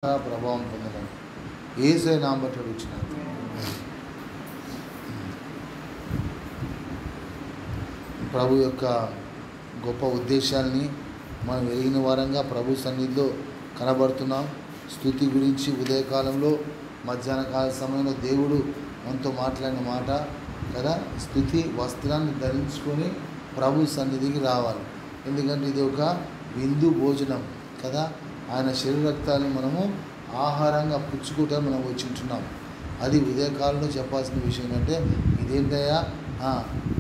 ప్రభావం పొందడం యేసయ్య నామములో అడుగుచున్నాను. ప్రభు యొక్క గొప్ప ఉద్దేశాల్ని మనం ఎరిగిన వారంగా ప్రభు సన్నిధిలో కనబడుతున్నాం. స్తుతి గురించి ఉదయకాలంలో మధ్యాహ్న కాల సమయంలో దేవుడు మనతో మాట్లాడిన మాట కదా, స్తుతి వస్త్రాన్ని ధరించుకొని ప్రభు సన్నిధికి రావాలి. ఎందుకంటే ఇది ఒక విందు భోజనం కదా. ఆయన శరీర రక్తాన్ని మనము ఆహారంగా పుచ్చుకుంటా మనం వచ్చింటున్నాం. అది ఉదయకాలంలో చెప్పాల్సిన విషయం ఏంటంటే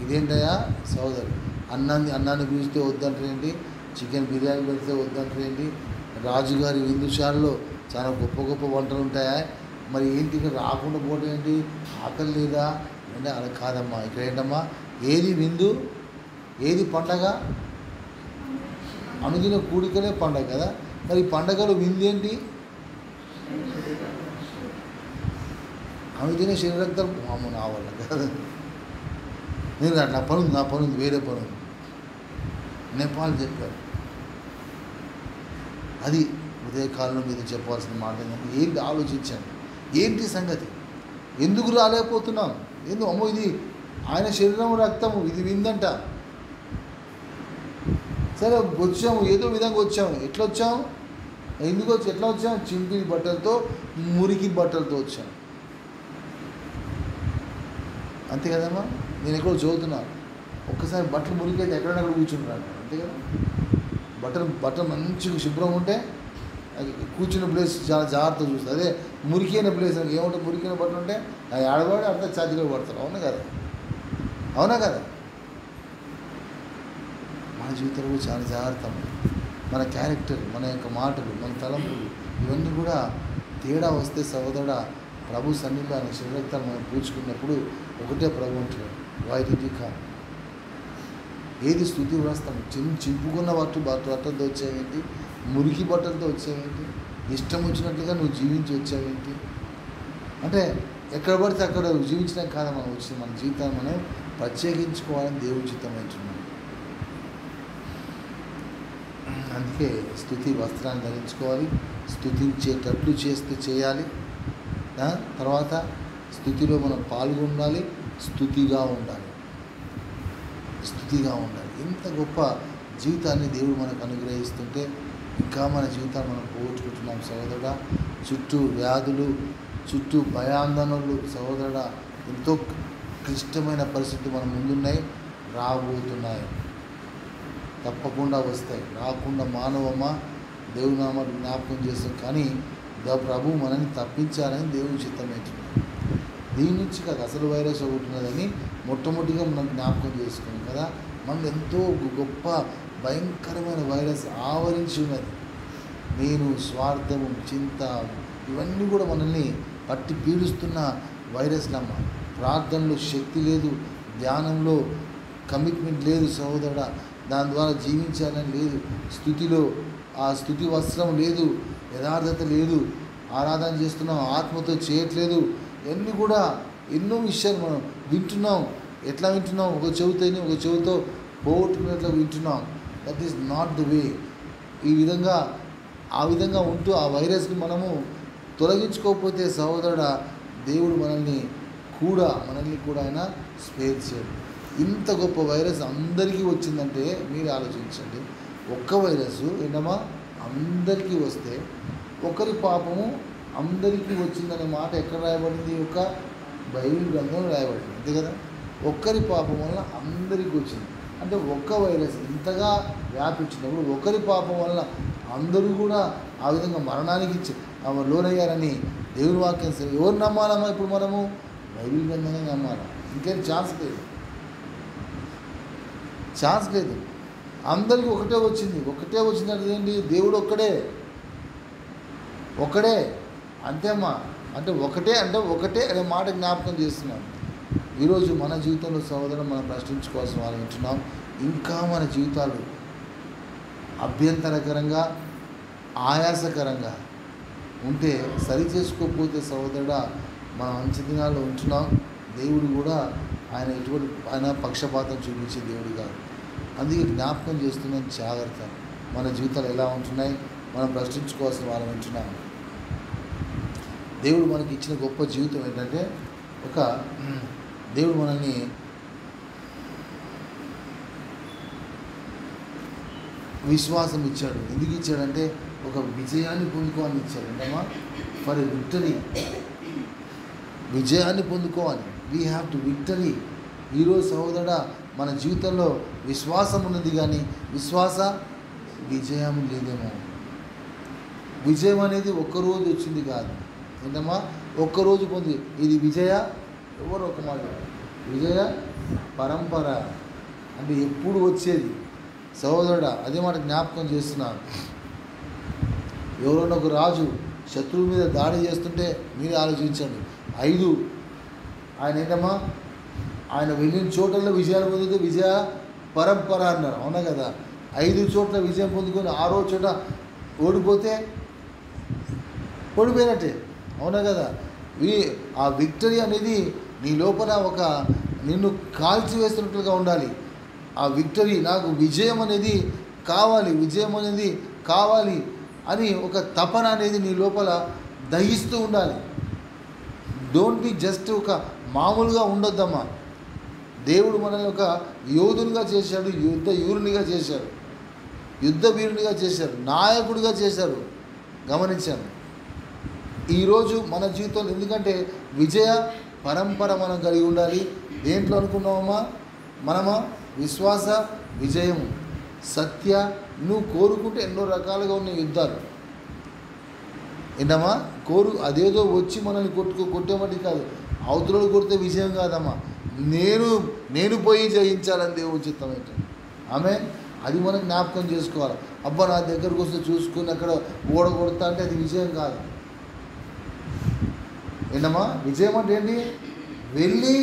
ఇదేంటయ్యా సోదరు, అన్నాన్ని పిలిస్తే వద్దంటారేంటి, చికెన్ బిర్యానీ పెడితే వద్దంటారేంటి, రాజుగారి విందుశాలలో చాలా గొప్ప గొప్ప వంటలు ఉంటాయా, మరి ఏంటి ఇక్కడ రాకుండా పోవడం ఏంటి, ఆకలి లేదా అంటే అలా కాదమ్మా. ఇక్కడ ఏంటమ్మా, ఏది విందు ఏది పండగ, అనుదిన కూడికలే పండగ కదా. మరి పండగలో విందు ఏంటి, అనుదిన శరీరక్తాలు మామూలు నా వల్ల కదా. నేను నా పని ఉంది వేరే పని ఉంది, నేపాల్ చెప్పారు. అది ఉదయకాలంలో మీద చెప్పాల్సిన మాట ఏంటి, ఆలోచించాను ఏంటి సంగతి, ఎందుకు రాలేకపోతున్నాం, అమ్మో ఇది ఆయన శరీరం రక్తము, ఇది విందంట. సరే వచ్చాము, ఏదో విధంగా వచ్చాము. ఎట్లా వచ్చాము, ఎందుకు వచ్చి ఎట్లా వచ్చాము, చింపిరి బట్టలతో మురికి బట్టలతో వచ్చాము, అంతే కదమ్మా. నేను ఎక్కడో చదువుతున్నాను, ఒక్కసారి బట్టలు మురికైతే ఎక్కడెక్కడ కూర్చుంటున్నాను, అంతే కదా. బట్టలు మంచిగా శుభ్రం ఉంటే కూర్చున్న ప్లేస్ చాలా జాగ్రత్తగా చూస్తుంది. అదే మురికైన ప్లేస్ ఏముంటుంది, మురికైన బట్టలు ఉంటే అది ఆడవాడి అర్థం ఛార్జీలో పడతారు. అవునా కదా. మన జీవితంలో చాలా జాగ్రత్త, మన క్యారెక్టర్, మన యొక్క మాటలు, మన తలంపులు ఇవన్నీ కూడా తేడా వస్తే సహోదరుడా, ప్రభు సన్నిధిలో ఆయన శరీరక్తాలు మనం పూచుకున్నప్పుడు ఒకటే ప్రభు అంటున్నాడు, వాయిదిక ఏది స్తుతి వ్రస్తం, చింపుకున్న బట్టలతో వచ్చావేంటి, మురికి బట్టలతో వచ్చావేంటి, ఇష్టం వచ్చినట్లుగా నువ్వు జీవించి వచ్చావేంటి అంటే ఎక్కడ పడితే అక్కడ జీవించడం కాదా మనం వచ్చింది. మన జీవితాన్ని మనం ప్రత్యేకించుకోవాలని దేవుడి చిత్తం అంటున్నాం. అందుకే స్తుతి వస్త్రాన్ని ధరించుకోవాలి, స్తుతించేటట్లు చేయాలి. తర్వాత స్తుతిలో మనం పాల్గొనాలి, స్తుతిగా ఉండాలి. ఇంత గొప్ప జీవితాన్ని దేవుడు మనకు అనుగ్రహిస్తుంటే ఇంకా మన జీవితాన్ని మనం పోగొట్టుకుంటున్నాం సహోదరుడా. చుట్టూ వ్యాధులు, చుట్టూ భయాందోళనలు సహోదరుడా, ఎంతో క్లిష్టమైన పరిస్థితులు మన ముందున్నాయి, రాబోతున్నాయి, తప్పకుండా వస్తాయి. రాకుండా మానవమ్మ దేవుని నామాన్ని జ్ఞాపకం చేస్తాం. కానీ ప్రభు మనల్ని తప్పించాలని దేవుని చిత్తమవుతున్నాడు. దీని నుంచి కాదు, అసలు వైరస్ ఒకటి ఉన్నదని మొట్టమొదటిగా మనం జ్ఞాపకం చేసుకున్నాం కదా. మనకు ఎంతో గొప్ప భయంకరమైన వైరస్ ఆవరించి ఉన్నది. నేను స్వార్థము, చింత ఇవన్నీ కూడా మనల్ని పట్టి పీడిస్తున్న వైరస్లమ్మ. ప్రార్థనలో శక్తి లేదు, ధ్యానంలో కమిట్మెంట్ లేదు సహోదరుడా, దాని ద్వారా జీవించాలని లేదు, స్తుతిలో ఆ స్తుతి వస్త్రం లేదు, యథార్థత లేదు, ఆరాధన చేస్తున్నాం ఆత్మతో చేయట్లేదు. ఇవన్నీ కూడా ఎన్నో విషయాలు మనం వింటున్నాం. ఎట్లా వింటున్నాం, ఒక చెవితో పోగొట్టుకున్నట్లు వింటున్నాం. That is not the way. ఆ విధంగా ఉంటూ ఆ వైరస్ని మనము తొలగించుకోకపోతే సహోదరుడా, దేవుడు మనల్ని కూడా ఆయన స్పేర్ చేయడు. ఇంత గొప్ప వైరస్ అందరికీ వచ్చిందంటే మీరు ఆలోచించండి. ఒక్క వైరస్ ఏంటమ్మా అందరికీ వస్తే ఒకరి పాపము అందరికీ వచ్చిందనే మాట ఎక్కడ రాయబడింది, ఒక బైబిల్ గ్రంథంలో రాయబడింది, అంతే కదా. ఒక్కరి పాపం వల్ల అందరికీ వచ్చింది అంటే ఒక్క వైరస్ ఇంతగా వ్యాపించినప్పుడు ఒకరి పాపం వల్ల అందరూ కూడా ఆ విధంగా మరణానికి లోనయ్యారని దేవుని వాక్యం. ఎవరు నమ్మాలమ్మా ఇప్పుడు మనము, బైబిల్ గ్రంథంగా నమ్మాలా, ఇంకేం ఛాన్స్ లేదు. అందరికీ ఒకటే వచ్చిందంటే ఏంటి, దేవుడు ఒక్కడే అంతే అమ్మా. అంటే ఒకటే అనే మాట జ్ఞాపకం చేస్తున్నాం. ఈరోజు మన జీవితంలో సహోదరం మనం ప్రశ్నించుకోవాల్సిన వాళ్ళు వింటున్నాం. ఇంకా మన జీవితాలు అభ్యంతరకరంగా, ఆయాసకరంగా ఉంటే సరి చేసుకోకపోతే సహోదరుడా మనం మంచి దినాల్లో ఉంటున్నాం. దేవుడు కూడా ఆయన పక్షపాతం చూపించే దేవుడు కాదు. అందుకే జ్ఞాపకం చేస్తున్నాం, జాగ్రత్త. మన జీవితాలు ఎలా ఉంటున్నాయి మనం ప్రశ్నించుకోవాల్సిన వాళ్ళం వింటున్నాం. దేవుడు మనకి ఇచ్చిన గొప్ప జీవితం ఏంటంటే దేవుడు మనల్ని విశ్వాసం ఇచ్చాడు. ఎందుకు ఇచ్చాడంటే ఒక విజయాన్ని పొందుకోవాలని ఇచ్చాడు. ఏంటమ్మా? ఫర్ విక్టరీ, విజయాన్ని పొందుకోవాలి. We have to victory. ఈరోజు సహోదరుడా, మన జీవితంలో విశ్వాసం ఉన్నది కానీ విజయం లేదేమో. విజయం అనేది ఒక్కరోజు వచ్చింది కాదు. ఏంటమ్మా? ఒక్కరోజు పొంది ఇది ఎవరు ఒక మాట, విజయ పరంపర అంటే ఎప్పుడు వచ్చేది సహోదరుడా. అదే మాట జ్ఞాపకం చేస్తున్నాను. ఎవరైనా ఒక రాజు శత్రువు మీద దాడి చేస్తుంటే మీరే ఆలోచించండి. 5 ఆయన ఏంటమ్మా, ఆయన వెళ్ళిన చోట్లలో విజయాలు పొందితే విజయ పరంపర అన్నారు. అవునా కదా? 5 చోట్ల విజయం పొందుకొని 6వ చోట ఓడిపోతే ఓడిపోయినట్టే. అవునా కదా? ఆ విక్టరీ అనేది నీ లోపల నిన్ను కాల్చివేస్తున్నట్లుగా ఉండాలి. ఆ విక్టరీ, నాకు విజయం అనేది కావాలి అని ఒక తపన అనేది నీ లోపల దహిస్తూ ఉండాలి. డోంట్ బి జస్ట్ ఒక మామూలుగా ఉండొద్దమ్మా. దేవుడు మనల్ని ఒక యోధునిగా చేశాడు, యుద్ధ వీరునిగా చేశారు, నాయకుడిగా చేశారు. గమనించాను ఈరోజు మన జీవితంలో. ఎందుకంటే విజయ పరంపర మనం కలిగి ఉండాలి. దేంట్లో అనుకున్నామమ్మా మనమా? విశ్వాస విజయము, సత్య. నువ్వు కోరుకుంటే ఎన్నో రకాలుగా ఉన్న యుద్ధాలు ఏంటమ్మా, అదేదో వచ్చి మనల్ని కొట్టేమటి కాదు. అవతలలో కొడితే విజయం కాదమ్మా. నేను పోయి జయించాలని దేవుడు చిత్తం ఏంటి. అది మనం జ్ఞాపకం చేసుకోవాలి. అబ్బా నా దగ్గరకు వస్తే చూసుకుని అక్కడ ఓడగొడతా అంటే అది విజయం కాదు. ఏంటమ్మా? విజయం అంటే ఏంటి? వెళ్ళి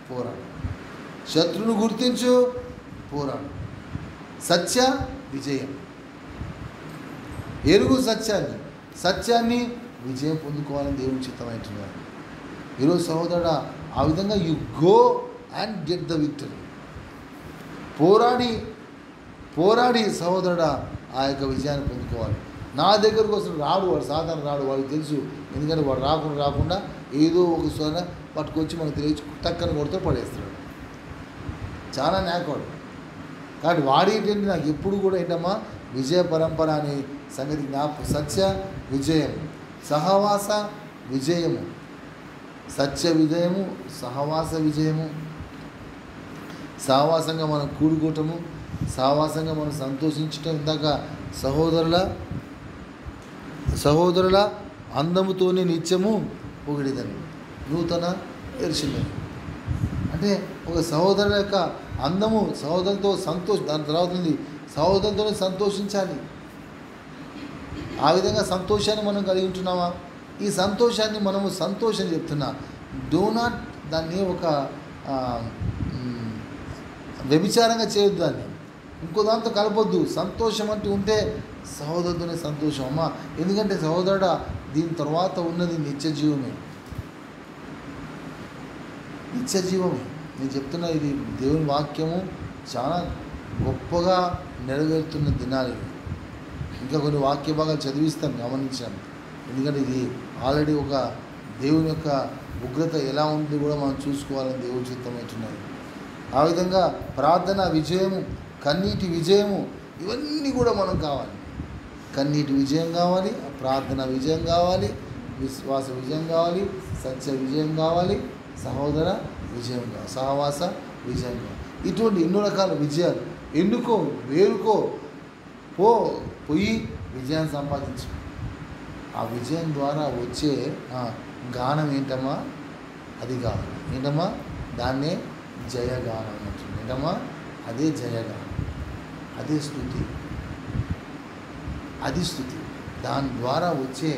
పోరాడు, శత్రువును గుర్తించు, పోరాడు. సత్య విజయం. ఎరుగు సత్యాన్ని విజయం పొందుకోవాలని దేవుని చిత్తమైంటున్నారు. ఈరోజు సహోదరుడా, ఆ విధంగా you go and get the victory. పోరాడి సహోదరుడా ఆ యొక్క విజయాన్ని పొందుకోవాలి. నా దగ్గరకు వస్తున్న వాడు సాధారణ రాడు, వాడికి తెలుసు. ఎందుకంటే వాడు రాకుండా ఏదో ఒక సోన పట్టుకొచ్చి మనకు తెలియచి టక్కన కొడితే పడేస్తాడు. చాలా నాకోడు. కాబట్టి వాడి ఏంటంటే నాకు ఎప్పుడు కూడా ఏంటమ్మా విజయ పరంపర అనే సంగతి సత్య విజయం, సహవాస విజయము, సత్య విజయము, సహవాస విజయము. సహవాసంగా మనం కూడుకోవటము, సహవాసంగా మనం సంతోషించటం. ఇందాక సహోదరుల అందముతోనే నిత్యము పొగిడిదని నూతన ఎరుషలేము. అంటే ఒక సహోదరుల యొక్క అందము, సహోదరులతో దాని తర్వాత ఉంది సహోదరులతోనే సంతోషించాలి. ఆ విధంగా సంతోషాన్ని మనం కలిగి ఉంటున్నామా? ఈ సంతోషాన్ని మనము సంతోషం చెప్తున్నా. డో నాట్ దాన్ని ఒక వ్యభిచారంగా చేయొద్దు, దాన్ని ఇంకో దాంతో కలపొద్దు. సంతోషం అంటే ఉంటే సహోదరుతోనే సంతోషం అమ్మా. ఎందుకంటే సహోదరుడా, దీని తర్వాత ఉన్నది నిత్య జీవమే. నేను చెప్తున్నా, ఇది దేవుని వాక్యము చాలా గొప్పగా నెరవేరుతున్న దినాలు. ఇంకా కొన్ని వాక్య భాగాలు చదివిస్తాను, గమనించాను. ఎందుకంటే ఇది ఆల్రెడీ ఒక దేవుని యొక్క ఉగ్రత ఎలా ఉంది కూడా మనం చూసుకోవాలని దేవుడి చిత్తమవుతున్నది. ఆ విధంగా ప్రార్థన విజయము, కన్నీటి విజయము, ఇవన్నీ కూడా మనం కావాలి. కన్నీటి విజయం కావాలి, ప్రార్థన విజయం కావాలి, విశ్వాస విజయం కావాలి, సత్య విజయం కావాలి, సహోదర విజయం కావాలి, సహవాస విజయం కావాలి. ఇటువంటి ఎన్నో రకాల విజయాలు. ఎన్నుకో, వేరుకో, పోయి విజయాన్ని సంపాదించు. ఆ విజయం ద్వారా వచ్చే గానం ఏంటమ్మా? అది కావాలి. ఏంటమ్మా? దాన్నే జయగానం అంటుంది. ఏంటమ్మా? అదే జయగానం, అదే స్తుతి, అది స్తుతి. దాని ద్వారా వచ్చే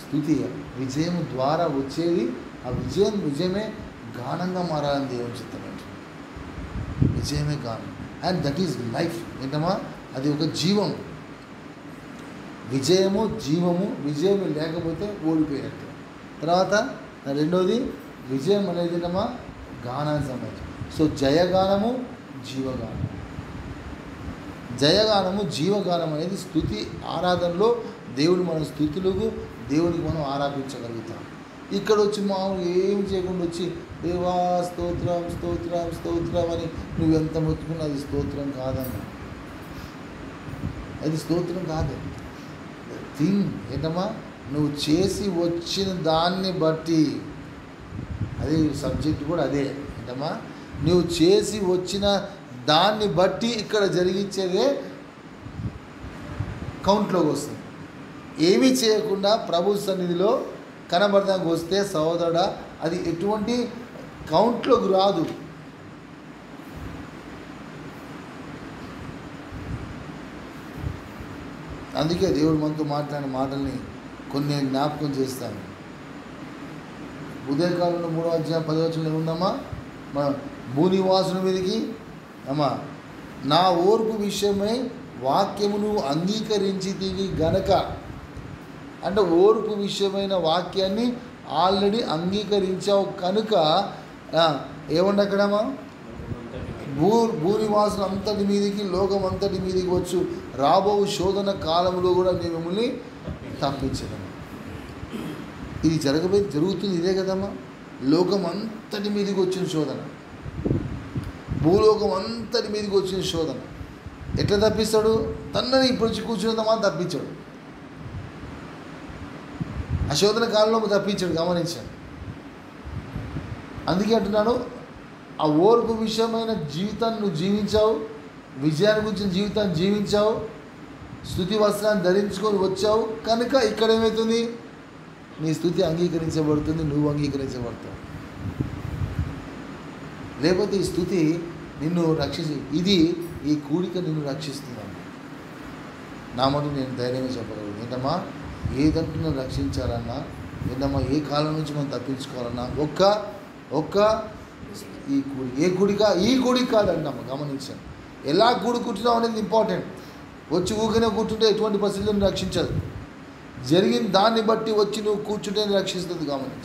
స్తుతి, విజయం ద్వారా వచ్చేది. ఆ విజయమే గానంగా మారాలని దేవుని చిత్తమైంది. విజయమే గానం. And that is life. ఏంటమ్మా? అది ఒక జీవం. విజయము జీవము. విజయం లేకపోతే ఓడిపోయినట్టు. తర్వాత రెండోది విజయం అనేది ఏంటమ్మా? గానానికి సంబంధించి. సో జయగానము, జీవగానం. జయగానము, జీవగానం అనేది స్తుతి ఆరాధనలో దేవుని మన స్తుతులకు దేవునికి మనం ఆరాధించగలుగుతాం. ఇక్కడ వచ్చి మామూలు ఏమి చేయకుండా వచ్చి దేవా స్తోత్రం స్తోత్రం స్తోత్రం అని నువ్వు ఎంత మొత్తుకున్నా అది స్తోత్రం కాదన్న, అది స్తోత్రం కాదు. థింగ్ ఏంటమ్మా, నువ్వు చేసి వచ్చిన దాన్ని బట్టి, అది సబ్జెక్ట్ కూడా అదే ఏంటమ్మా, నువ్వు చేసి వచ్చిన దాన్ని బట్టి ఇక్కడ జరిగించేదే కౌంట్లోకి వస్తుంది. ఏమీ చేయకుండా ప్రభు సన్నిధిలో కనబడడానికి వస్తే సహోదరుడా అది ఎటువంటి కౌంట్లోకి రాదు. అందుకే దేవుడు మనతో మాట్లాడిన మాటల్ని కొన్ని నేను జ్ఞాపకం చేస్తాను. ఉదయకాలంలో 3వ అధ్యాయం 10వ వచనంలో ఏముందమ్మా, మన భూనివాసుని మీదకి అమ్మా నా ఓర్పు విషయమై వాక్యమును అంగీకరించితివి గనక, అంటే ఓర్పు విషయమైన వాక్యాన్ని ఆల్రెడీ అంగీకరించావు కనుక ఏమండి అక్కడమ్మా, భూనివాసులు అంతటి మీదికి లోకం అంతటి మీదికి వచ్చు రాబో శోధన కాలంలో కూడా నేను మిమ్మల్ని తప్పించదమ్మా. ఇది జరుగుతుంది ఇదే కదమ్మా, లోకం అంతటి మీదికి వచ్చిన శోధన, భూలోకం అంతటి మీదికి వచ్చిన శోధన. ఎట్లా తప్పిస్తాడు? తన్నని ఇప్పుడు వచ్చి కూర్చుందామా తప్పించాడు. ఆ శోధన కాలంలో తప్పించాడు, గమనించాడు. అందుకే అంటున్నాను, ఆ ఓర్పు విషయమైన జీవితాన్ని నువ్వు జీవించావు, విజయాన్ని గురించిన జీవితాన్ని జీవించావు, స్తుతి వస్త్రాన్ని ధరించుకొని వచ్చావు కనుక ఇక్కడ ఏమవుతుంది, నీ స్తుతి అంగీకరించబడుతుంది, నువ్వు అంగీకరించబడతావు. లేకపోతే ఈ స్తుతి నిన్ను ఇది ఈ కూడిక నిన్ను రక్షిస్తుందమ్మా. నా మటు నేను ధైర్యంగా చెప్పగలను. ఏంటమ్మా, ఏదంటూ నన్ను రక్షించాలన్నా, ఏంటమ్మా ఏ కాలం నుంచి మనం తప్పించుకోవాలన్నా ఒక్క ఈ కూడి ఈ కూడిక కాదన్నమ్మా. గమనించాను, ఎలా కూడుకుంటున్నావు అనేది ఇంపార్టెంట్. వచ్చి ఊరికనే కూర్చుంటే ఎటువంటి పరిస్థితులను రక్షించదు. జరిగిన దాన్ని బట్టి వచ్చి నువ్వు కూర్చుంటే రక్షిస్తుంది. గమనించు.